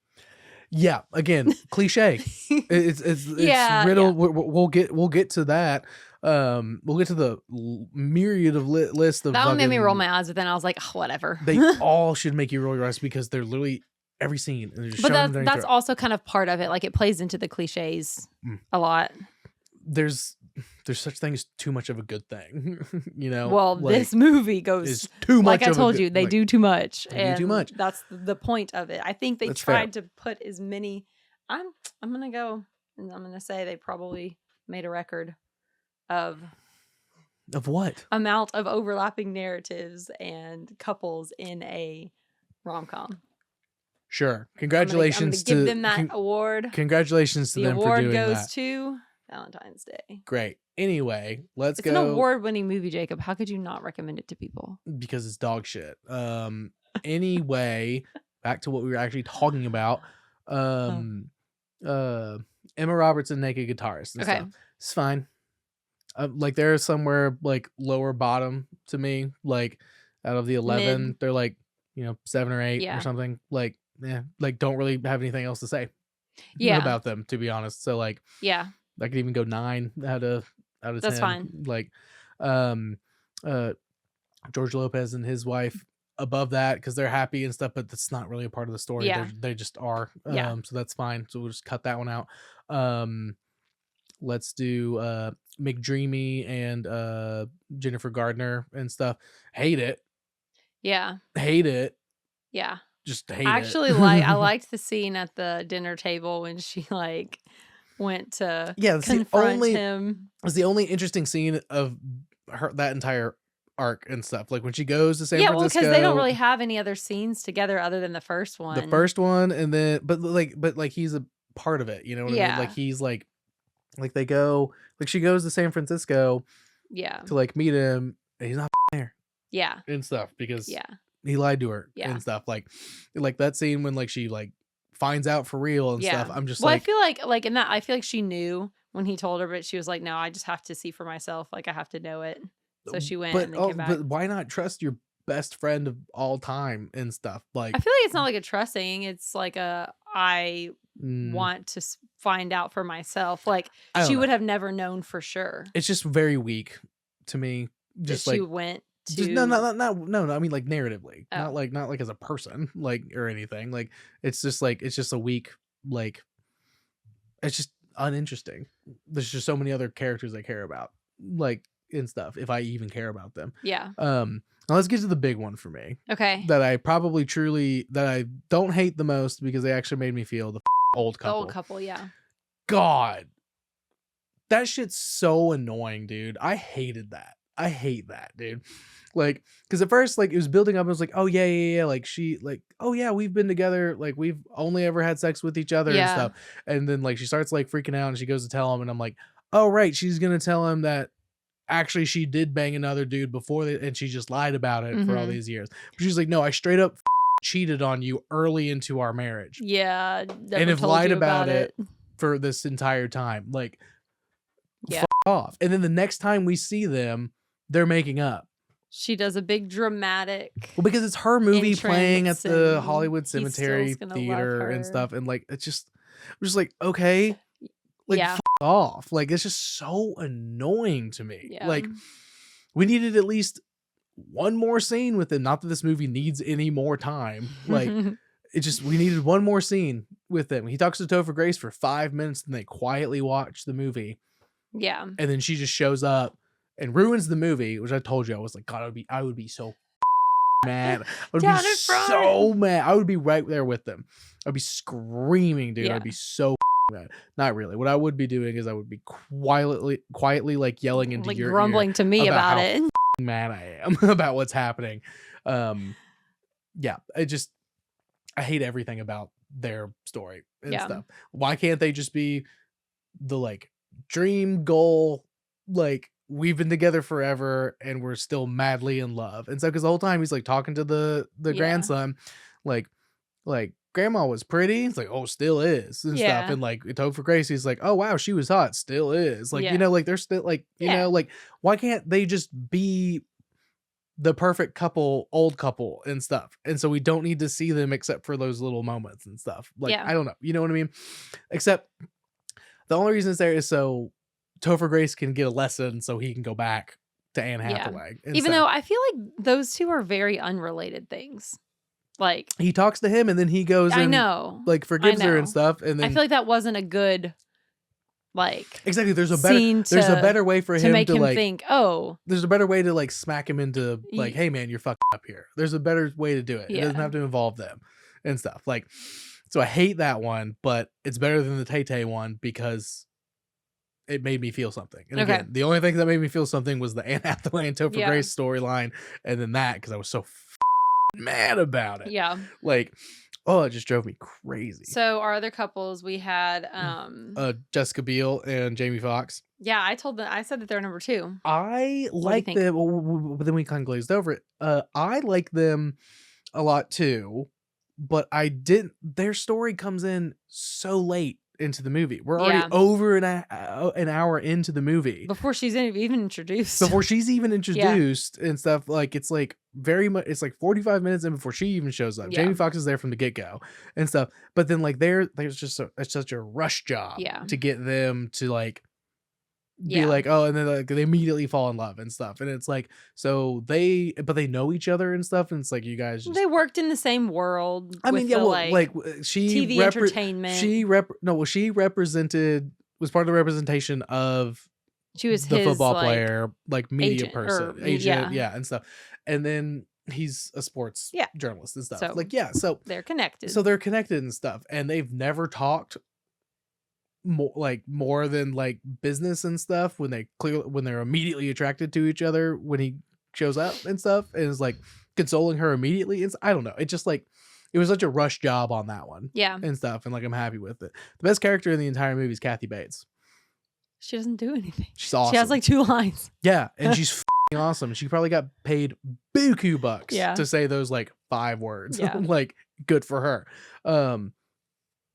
Yeah, again, cliche. It's riddle. Yeah. We'll get to that. We'll get to the myriad of list of that one made me roll my eyes, but then I was like, oh, whatever. They all should make you roll your eyes because they're literally every scene. But that's also kind of part of it. Like it plays into the cliches a lot. There's such thing as too much of a good thing, you know. Well, like, this movie goes too much. Like I told you, they do too much. They do too much. That's the point of it. I think they tried to put as many. I'm gonna go and I'm gonna say they probably made a record of what amount of overlapping narratives and couples in a rom-com. Sure, congratulations I'm gonna give them that award. Congratulations to them for doing that. The award goes to Valentine's Day. Great. Anyway, let's go. It's an award-winning movie, Jacob. How could you not recommend it to people? Because it's dog shit. Anyway, back to what we were actually talking about. Emma Robertson, naked guitarist. And stuff. It's fine. Like they're somewhere like lower bottom to me. Like out of the 11, they're like 7 or 8 or something. Like like don't really have anything else to say. About them, to be honest. So like I could even go 9 out of 10. That's fine. Like George Lopez and his wife above that because they're happy and stuff, but that's not really a part of the story. Yeah. They just are. Yeah. So that's fine. So we'll just cut that one out. Let's do McDreamy and Jennifer Gardner and stuff. Hate it. Yeah. Hate it. Yeah. Just hate I it. actually I liked the scene at the dinner table when she like went to confront him. It's the only interesting scene of her, that entire arc and stuff. Like when she goes to San Francisco. Yeah, well, because they don't really have any other scenes together other than the first one. The first one, and then but like he's a part of it. You know what I mean? Like he's like they go, like she goes to San Francisco. Yeah. To like meet him, and he's not there. Yeah. And stuff because he lied to her and stuff. Like that scene when like she like finds out for real and stuff. I'm just I feel like in that I feel like she knew when he told her, but she was like, no, I just have to see for myself. Like I have to know it. So she went and then came back. But why not trust your best friend of all time and stuff? Like I feel like it's not like a trust thing. It's like I want to find out for myself. Like she would have never known for sure. It's just very weak to me. Just like she went to just, no. I mean like narratively, not like as a person, like or anything. Like it's just a weak, like it's just uninteresting. There's just so many other characters I care about, like and stuff. If I even care about them. Yeah. Now let's get to the big one for me. Okay. That I don't hate the most because they actually made me feel the old couple. The old couple, yeah. God. That shit's so annoying, dude. I hated that. I hate that, dude. Like, because at first, like, it was building up. I was like, oh, yeah. Like, she, like, oh, yeah, we've been together. Like, we've only ever had sex with each other and stuff. And then, like, she starts, like, freaking out and she goes to tell him. And I'm like, oh, right. She's going to tell him that actually she did bang another dude before and she just lied about it for all these years. But she's like, no, I straight up cheated on you early into our marriage. Yeah. And have lied about it for this entire time. Like, off. And then the next time we see them, they're making up. She does a big dramatic. Well, because it's her movie playing at the Hollywood Cemetery Theater and stuff. And like, it's just, I'm just like, okay, like, off. Like, it's just so annoying to me. Yeah. Like, we needed at least one more scene with him. Not that this movie needs any more time. Like, we needed one more scene with him. He talks to Topher Grace for 5 minutes and they quietly watch the movie. Yeah. And then she just shows up and ruins the movie, which I told you, I was like, God, I would be so mad. I would be so mad. I would be right there with them. I'd be screaming, dude. I'd be so mad. Not really. What I would be doing is I would be quietly like yelling into your grumbling ear to me about it. Mad I am about what's happening. Yeah, I hate everything about their story and stuff. Why can't they just be the like dream goal, like we've been together forever and we're still madly in love? And so because the whole time he's like talking to the grandson, like grandma was pretty, it's like, oh, still is and stuff. And like Topher Grace, he's like, oh wow, she was hot, still is, like, you know, like they're still like, you know, like why can't they just be the perfect couple, old couple and stuff? And so we don't need to see them except for those little moments and stuff. Like I don't know, you know what I mean? Except the only reason it's there is so Topher Grace can get a lesson so he can go back to Anne Hathaway. Even though I feel like those two are very unrelated things. Like he talks to him and then he goes and like forgives her and stuff. And then I feel like that wasn't a good exactly. There's a better way for him to make him like think, oh, there's a better way to like smack him into like, hey man, you're fucked up here. There's a better way to do it. It doesn't have to involve them and stuff. Like, so I hate that one, but it's better than the Tay-Tay one because it made me feel something. And again, the only thing that made me feel something was the Anne Hathaway and Topher Grace storyline, and then that because I was so mad about it. Yeah, like, oh, it just drove me crazy. So our other couples, we had Jessica Biel and Jamie Foxx. Yeah, I said that they're number 2. I like them, but then we kind of glazed over it. I like them a lot too. But their story comes in so late into the movie. We're already over an hour into the movie. Before she's even introduced. And stuff. Like, it's like very much, it's like 45 minutes in before she even shows up. Jamie Foxx is there from the get-go and stuff. But then like there's just it's such a rush job to get them to like be like, oh, and then like they immediately fall in love and stuff, and it's like, so they know each other and stuff, and it's like, you guys just, they worked in the same world. I mean, yeah, well, like she TV entertainment. She represented, was part of the representation of, she was the his, football like, player, like media agent, yeah. and stuff, and then he's a sports journalist and stuff. So like, yeah, so they're connected. So they're connected and stuff, and they've never talked more than like business and stuff when they're immediately attracted to each other when he shows up and stuff, and is like consoling her immediately. It's, I don't know, it just like, it was such a rush job on that one, and stuff, and like I'm happy with it. The best character in the entire movie is Kathy Bates. She doesn't do anything. She's awesome. She has like 2 lines. Yeah, and she's f***ing awesome. She probably got paid buku bucks to say those like 5 words. Like, good for her.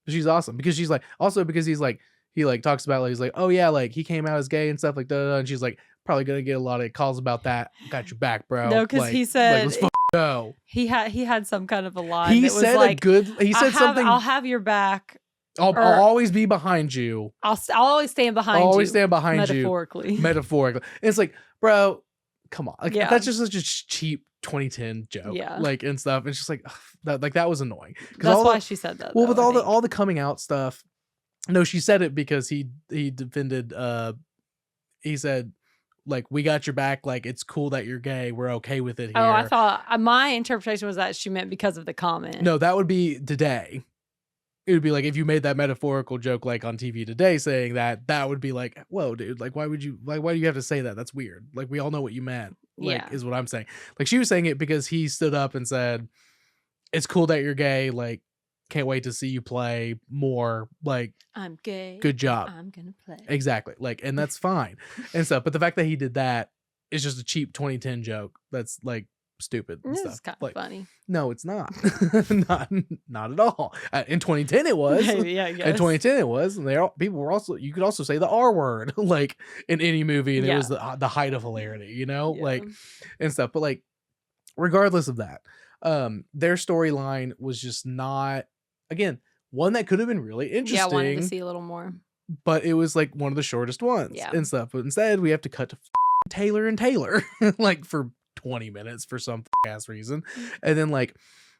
She's awesome because she's like, also because he's like, he like talks about, like, he's like, oh yeah, like he came out as gay and stuff, like da, and she's like, probably gonna get a lot of calls about that. Got your back, bro. No, because like, he said, like, let's go. He had some kind of a line. He that was said like, he said something. I'll have your back. I'll always be behind you. I'll always stand behind you. I'll always stand behind metaphorically. you. Metaphorically. And it's like, bro, come on. Like, that's just such a cheap 2010 joke. Yeah. Like, and stuff. It's just like, ugh, that was annoying. That's why she said that. Well, with all the coming out stuff. No, she said it because he defended, he said, like, we got your back. Like, it's cool that you're gay. We're okay with it here. Oh, I thought, my interpretation was that she meant because of the comment. No, that would be today. It would be like, if you made that metaphorical joke like on TV today saying that would be like, whoa, dude, like, why do you have to say that? That's weird. Like, we all know what you meant. Like, is what I'm saying. Like, she was saying it because he stood up and said, it's cool that you're gay. Like, can't wait to see you play more. Like, I'm gay. Good job. I'm gonna play. Exactly. Like, and that's fine and stuff. But the fact that he did that is just a cheap 2010 joke. That's like stupid and stuff. It's kind of like, funny. No, it's not. not at all. In 2010 it was. Yeah, I guess. In 2010 it was, and people were also, you could also say the R word like in any movie, and it was the height of hilarity, you know, like, and stuff. But like, regardless of that, their storyline was just not, again, one that could have been really interesting. Yeah, I wanted to see a little more. But it was like one of the shortest ones and stuff. But instead we have to cut to Taylor and Taylor like for 20 minutes for some ass reason. And then like,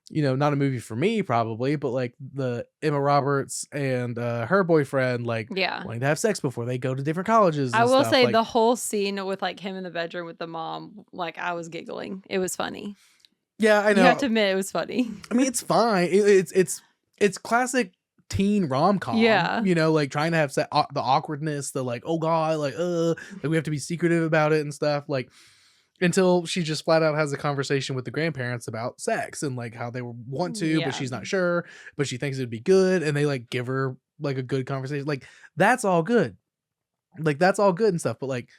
you know, not a movie for me probably, but like the Emma Roberts and her boyfriend like wanting to have sex before they go to different colleges. I will say like, the whole scene with like him in the bedroom with the mom, like I was giggling. It was funny. Yeah, I know. You have to admit it was funny. I mean, it's fine. It's classic teen rom-com. Yeah. You know, like trying to have the awkwardness, the like, oh God, like we have to be secretive about it and stuff. Like, until she just flat out has a conversation with the grandparents about sex and like how they want to, but she's not sure, but she thinks it'd be good. And they like give her like a good conversation. Like, that's all good. Like, that's all good and stuff. But like,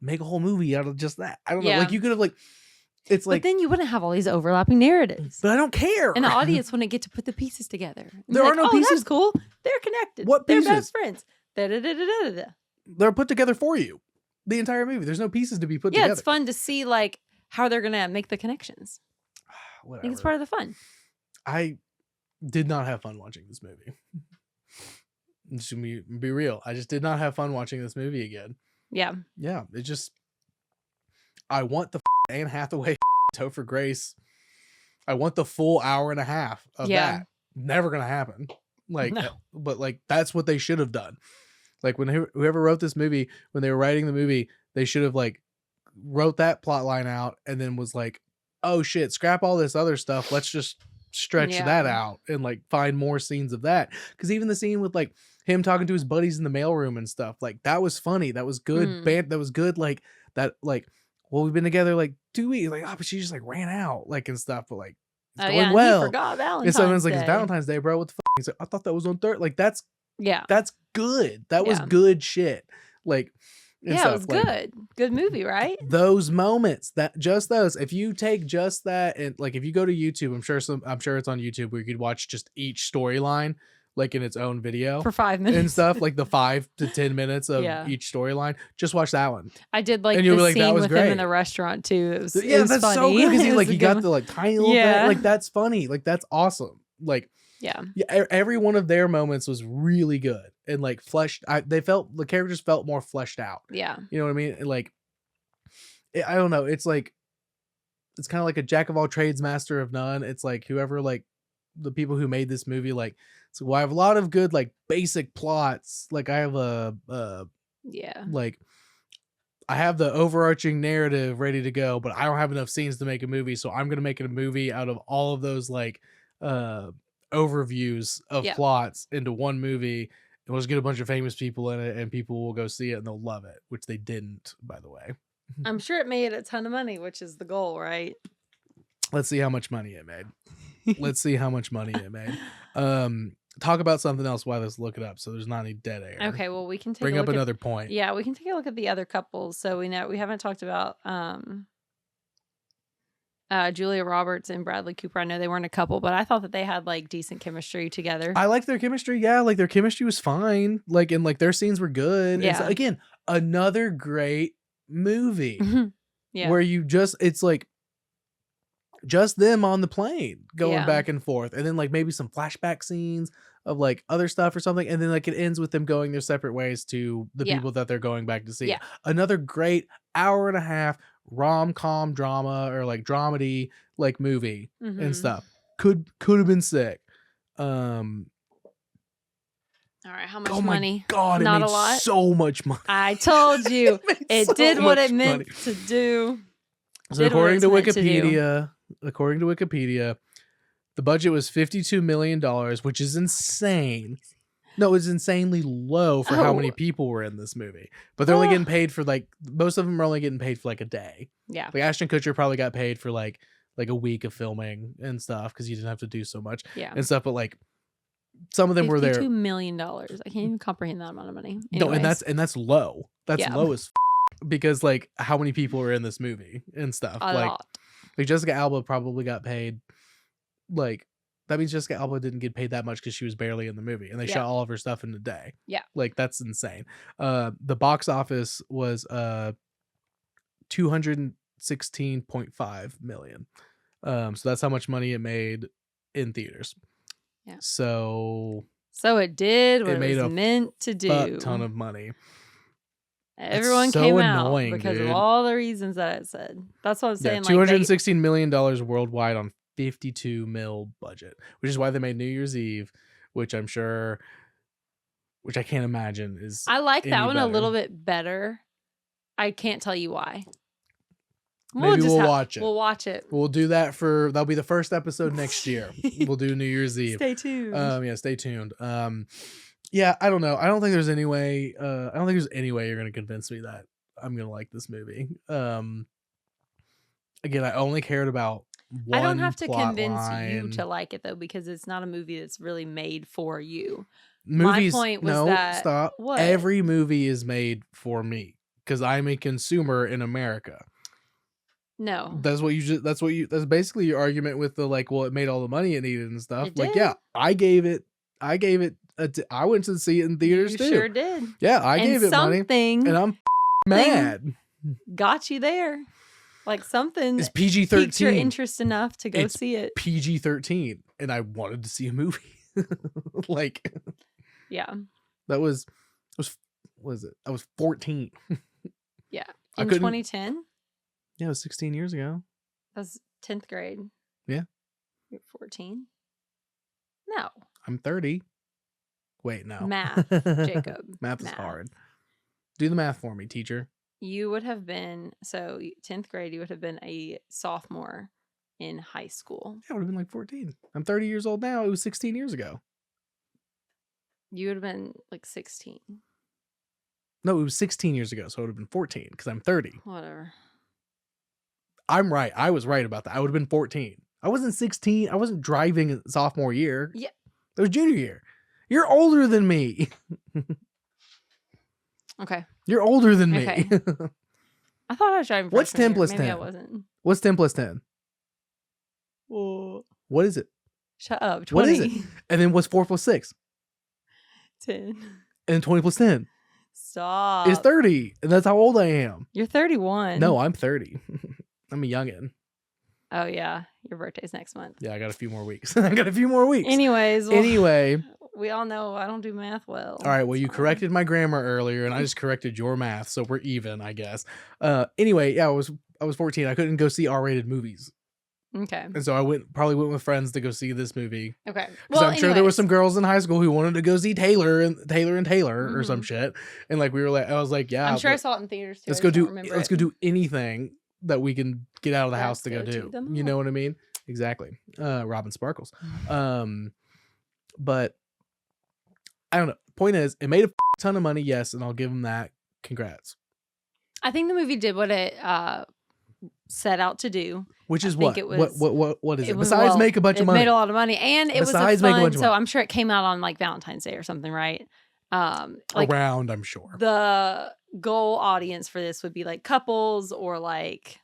make a whole movie out of just that. I don't know. Like, you could have like, it's like, but then you wouldn't have all these overlapping narratives. But I don't care. And the audience wouldn't get to put the pieces together. There are no pieces. That's cool. They're connected. What pieces? They're best friends. Da-da-da-da-da-da. They're put together for you. The entire movie. There's no pieces to be put together. Yeah, it's fun to see like how they're gonna make the connections. Whatever. I think it's part of the fun. I did not have fun watching this movie. Just be real. I just did not have fun watching this movie again. Yeah. Yeah. It just, I want the Anne Hathaway Topher Grace. I want the full hour and a half of that. Never gonna happen. Like, but like that's what they should have done. Like, when whoever wrote this movie, when they were writing the movie, they should have like wrote that plot line out and then was like, oh shit, scrap all this other stuff. Let's just stretch that out and like find more scenes of that. Because even the scene with like him talking to his buddies in the mailroom and stuff, like that was funny. That was good. That was good. Like that, like, well, we've been together like 2 weeks. Like, oh, but she just like ran out, like, and stuff. But like, it's going well. He forgot Valentine's and someone's like, Day. it's Valentine's Day, bro. What the fuck? He's like, I thought that was on third. Like, that's good. That was good shit. Like, it was good. Good movie, right? Those moments, just those. If you take just that and like, if you go to YouTube, I'm sure it's on YouTube where you could watch just each storyline like in its own video for 5 minutes and stuff, like the 5 to 10 minutes of each storyline. Just watch that one. I did like the scene with him in the restaurant too. It was that's funny. so good because he got the like tiny little bit. Like, that's funny. Like, that's awesome. Like, Yeah. Every one of their moments was really good and like the characters felt more fleshed out. Yeah. You know what I mean? Like, I don't know. It's like, it's kind of like a jack of all trades, master of none. It's like whoever, like the people who made this movie, like, so well, I have a lot of good, like basic plots. Like I have like I have the overarching narrative ready to go, but I don't have enough scenes to make a movie. So I'm going to make it a movie out of all of those, like, overviews of plots into one movie, and we'll just get a bunch of famous people in it and people will go see it and they'll love it, which they didn't, by the way. I'm sure it made a ton of money, which is the goal, right? Let's see how much money it made. Talk about something else while let's look it up so there's not any dead air. Okay, well, we can bring up another point. Yeah, we can take a look at the other couples. So we haven't talked about Julia Roberts and Bradley Cooper. I know they weren't a couple, but I thought that they had like decent chemistry together. I liked their chemistry. Yeah, like their chemistry was fine. Like, and like their scenes were good. Yeah. So, again, another great movie Yeah. where it's like just them on the plane going back and forth, and then like maybe some flashback scenes of like other stuff or something, and then like it ends with them going their separate ways to the people that they're going back to see. Yeah. Another great hour and a half rom-com drama or like dramedy like movie and stuff. Could have been sick. All right, how much oh money? My God, not it made a lot. So much money. I told you it did what it meant to do. So according to Wikipedia, the budget was $52 million, which is insane. No, it's insanely low for how many people were in this movie. But they're only getting paid for like, most of them are only getting paid for like a day. Yeah. Like Ashton Kutcher probably got paid for like a week of filming and stuff because he didn't have to do so much and stuff. But like some of them were there. $52 million. I can't even comprehend that amount of money. Anyways. No, and that's low. That's low as because like how many people are in this movie and stuff. A lot. Like Jessica Alba probably got paid like, that means Jessica Alba didn't get paid that much because she was barely in the movie and they shot all of her stuff in a day. Yeah. Like that's insane. The box office was $216.5 million. So that's how much money it made in theaters. Yeah. So it did what it was meant to do. A ton of money. Everyone so came annoying, out because dude. of all the reasons that it said. That's what I'm saying. $216 million worldwide on $52 million budget, which is why they made New Year's Eve, which I can't imagine is. I like that one better. a little bit better. I can't tell you why. Maybe we'll watch it. We'll watch it. We'll do that that'll be the first episode next year. We'll do New Year's Eve. Stay tuned. Stay tuned. Yeah, I don't know. I don't think there's any way. I don't think there's any way you're going to convince me that I'm going to like this movie. Again, I only cared about one. I don't have to convince line. you to like it though, because it's not a movie that's really made for you. Movies, my point was that stop. What? Every movie is made for me because I'm a consumer in America. No, that's basically your argument with the like, well, it made all the money it needed and stuff. It like, did. yeah, I gave it. I went to see it in theaters too. You sure did. Yeah, I gave it money, and I'm mad. Got you there. Like something it's PG-13. Piqued your interest enough to go see it. PG-13, and I wanted to see a movie. Like, yeah, that was it? I was 14. Yeah, in 2010. Yeah, it was 16 years ago. That was 10th grade. Yeah. You're 14. No. I'm 30. Wait, no. Math, Jacob. Math is hard. Do the math for me, teacher. You would have been, 10th grade, you would have been a sophomore in high school. Yeah, I would have been like 14. I'm 30 years old now. It was 16 years ago. You would have been like 16. No, it was 16 years ago, so it would have been 14 because I'm 30. Whatever. I'm right. I was right about that. I would have been 14. I wasn't 16. I wasn't driving sophomore year. Yeah. It was junior year. You're older than me. Okay. You're older than me. Okay. I thought I was driving. What's 10 plus 10? Maybe I wasn't. What's 10 plus 10? Whoa. What is it? Shut up. 20. What is it? And then what's 4 plus 6? 10. And then 20 plus 10? Stop. It's 30. And that's how old I am. You're 31. No, I'm 30. I'm a youngin'. Oh yeah, your birthday's next month. Yeah, I got a few more weeks. I got a few more weeks. Anyways, well, Anyway, we all know I don't do math well. all right. Well, It's you fine. corrected my grammar earlier, and I just corrected your math, so we're even, I guess. Anyway, yeah, I was 14. I couldn't go see R-rated movies, Okay. and so I probably went with friends to go see this movie. Okay. Because I'm sure there was anyways. some girls in high school who wanted to go see Taylor or some Mhm. shit, and like we were like, I was like, yeah, I'm sure I but saw it in theaters too. let's I go just don't do remember let's it. go do anything that we can get out of the house to go Let's go do. to the You know mall. what I mean? Exactly. Robin Sparkles. But I don't know. Point is, it made a ton of money, yes, and I'll give them that. Congrats. I think the movie did what it set out to do. Which is I think what? it was- What is it? was, Besides well, make a bunch it of money. made a lot of money, and it Besides was make a a bunch fun. of So money. I'm sure it came out on like Valentine's Day or something, right? Like Around, I'm sure. the goal audience for this would be like couples or like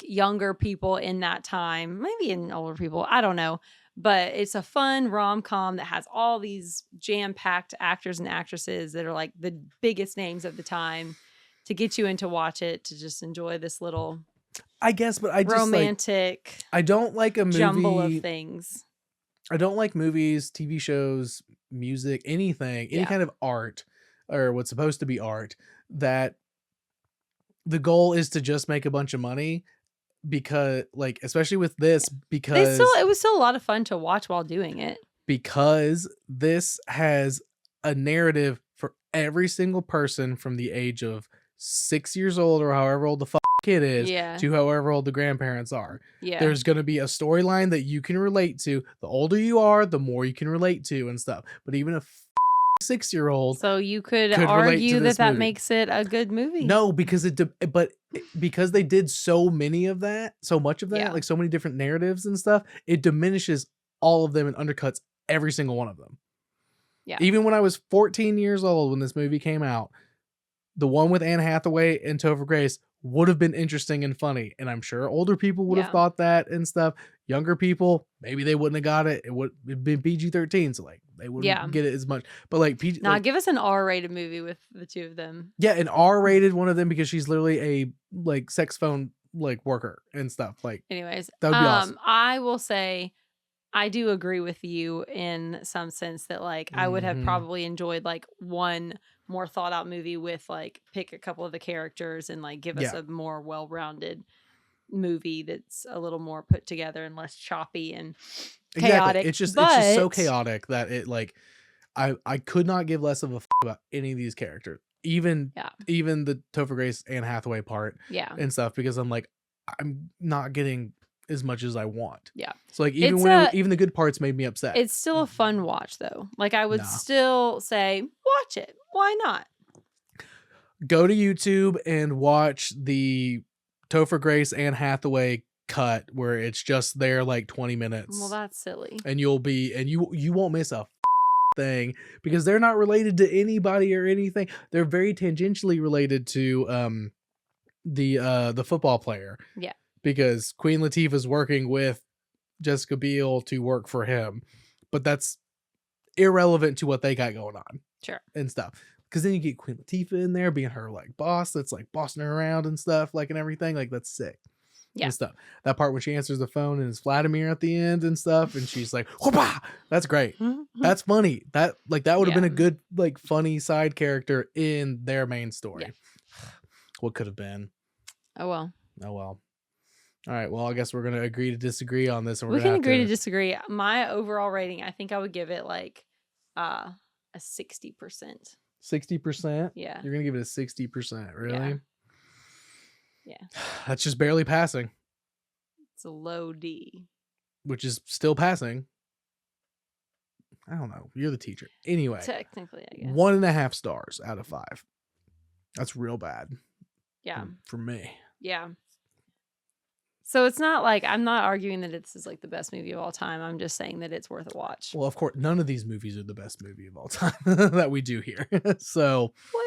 younger people in that time, maybe in older people. I don't know. But it's a fun rom-com that has all these jam-packed actors and actresses that are like the biggest names of the time to get you in to watch it, to just enjoy this little I guess, but I just romantic I don't like a movie. jumble of things. I don't like movies, TV shows, music, anything, any Yeah. kind of art or what's supposed to be art that the goal is to just make a bunch of money, because like, especially with this, because It was still a lot of fun to watch while doing it. because this has a narrative for every single person from the age of 6 years old or however old the kid is Yeah. to however old the grandparents are. Yeah. There's going to be a storyline that you can relate to. The older you are, the more you can relate to and stuff. But even a 6-year-old, So you could relate to argue this that movie. makes it a good movie. no, because because they did so much of that, Yeah. like so many different narratives and stuff, it diminishes all of them and undercuts every single one of them. Yeah. Even when I was 14 years old when this movie came out, the one with Anne Hathaway and Topher Grace would have been interesting and funny. And I'm sure older people would have Yeah. thought that and stuff. Younger people, maybe they wouldn't have got it. It would have been PG-13. So like they wouldn't Yeah. get it as much. But like PG, Now like, give us an R-rated movie with the two of them. yeah, an R-rated one of them, because she's literally a like sex phone like worker and stuff. Like Anyways, that would be awesome. I will say I do agree with you in some sense that like I would have Mhm. probably enjoyed like one more thought out movie with like pick a couple of the characters and like give us Yeah. a more well-rounded movie that's a little more put together and less choppy and chaotic. It's just so But- chaotic that it like I could not give less of a about any of these characters. Even the Topher Grace Anne Hathaway part Yeah. and stuff, because I'm like, I'm not getting as much as I want. Yeah. So like even It's even the good parts made me upset. It's still a fun watch though. Like I would Nah. still say watch it. Why not? Go to YouTube and watch the Topher Grace Anne Hathaway cut where it's just there like 20 minutes. Well, that's silly. And you won't miss a thing, because they're not related to anybody or anything. They're very tangentially related to the football player. Yeah. Because Queen Latifah's working with Jessica Biel to work for him, but that's irrelevant to what they got going on. Sure. And stuff. Because then you get Queen Latifah in there being her like boss that's like bossing her around and stuff, like, and everything, like that's sick. Yeah. And stuff. That part when she answers the phone and it's Vladimir at the end and stuff, and she's like, "Whoopah!" That's great. That's funny. That would have been a Yeah. good like funny side character in their main story. Yeah. What could have been? Oh well. Oh well. All right. Well, I guess we're gonna agree to disagree on this, and We we're gonna can have agree to disagree. My overall rating, I think I would give it like a 60%. 60%. Yeah. You're gonna give it a 60%, really? Yeah. That's just barely passing, It's a low D. which is still passing. I don't know. You're the teacher. Anyway, Technically, I guess. 1.5 stars out of 5. That's real bad. Yeah. For me. Yeah. So it's not like I'm not arguing that this is like the best movie of all time. I'm just saying that it's worth a watch. Well, of course, none of these movies are the best movie of all time that we do here. So, Well,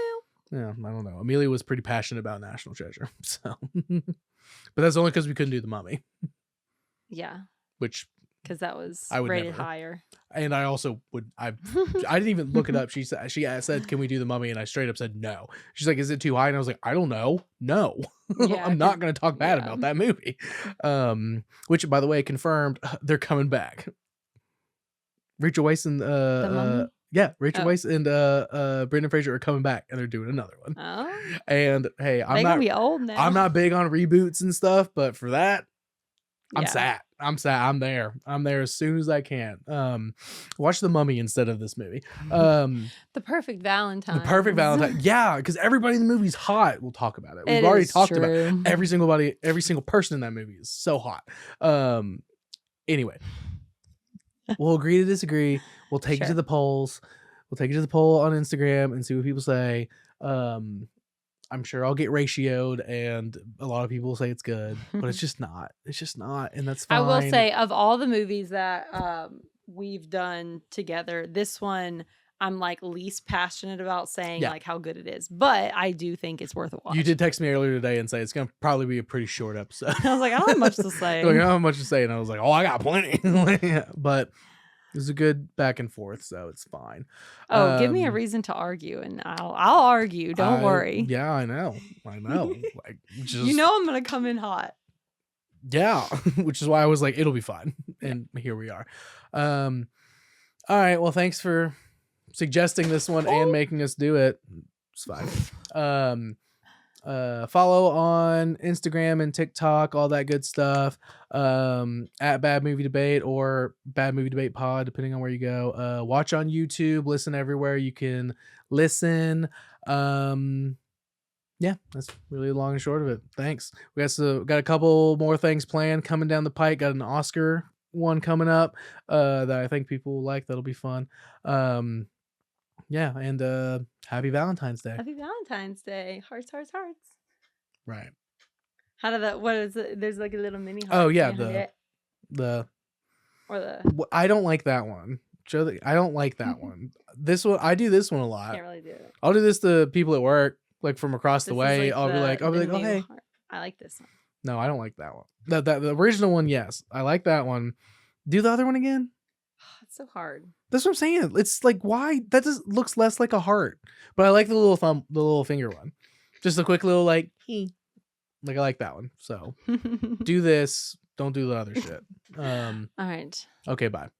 yeah, I don't know. Amelia was pretty passionate about National Treasure. So, but that's only because we couldn't do The Mummy, yeah. which because that was I would rated never. higher. And I also would. I didn't even look it up. She said, "Can we do The Mummy?" And I straight up said no. She's like, "Is it too high?" And I was like, "I don't know. No, Yeah, I'm not going to talk bad about that movie." Which, by the way, confirmed they're coming back. Rachel Weisz and The Mummy? Rachel Weisz and Brendan Fraser are coming back, and they're doing another one. Oh, And hey, they're gonna be old now. I'm not big on reboots and stuff, but for that, I'm sad. I'm there as soon as I can. Watch The Mummy instead of this movie. The Perfect Valentine. The Perfect Valentine. Yeah, because everybody in the movie's hot. We'll talk about it. We've already talked about it. Every single person in that movie is so hot. Anyway, we'll agree to disagree. We'll take it to the polls. We'll take it to the poll on Instagram and see what people say. I'm sure I'll get ratioed, and a lot of people will say it's good, but it's just not. It's just not, and that's fine. I will say, of all the movies that we've done together, this one I'm like least passionate about saying like how good it is, but I do think it's worth a watch. You did text me earlier today and say it's gonna probably be a pretty short episode. I was like, I don't have much to say. Like, I don't have much to say, and I was like, oh, I got plenty. But it was a good back and forth, so it's fine. Oh, give me a reason to argue, and I'll argue. Don't worry. Yeah, I know. Like, just, you know, I'm gonna come in hot. Yeah, which is why I was like, it'll be fine, and here we are. All right. Well, thanks for suggesting this one and making us do it. It's fine. Follow on Instagram and TikTok, all that good stuff. At Bad Movie Debate or Bad Movie Debate Pod, depending on where you go. Watch on YouTube, listen everywhere you can listen. Yeah, that's really long and short of it. Thanks. We got a couple more things planned coming down the pike. Got an Oscar one coming up that I think people will like. That'll be fun. Yeah, and happy Valentine's Day. Happy Valentine's Day. Hearts, hearts, hearts. Right. How did that? What is it? There's like a little mini heart. Oh yeah, the I don't like that one. I don't like that one. This one, I do this one a lot. Can't really do it. I'll do this to people at work, like from across the way. Like I'll be like, oh hey. Heart. I like this one. No, I don't like that one. The original one, yes, I like that one. Do the other one again. It's so hard. That's what I'm saying. It's like, why? That just looks less like a heart. But I like the little finger one. Just a quick little like, I like that one. So do this. Don't do the other shit. All right. Okay, bye.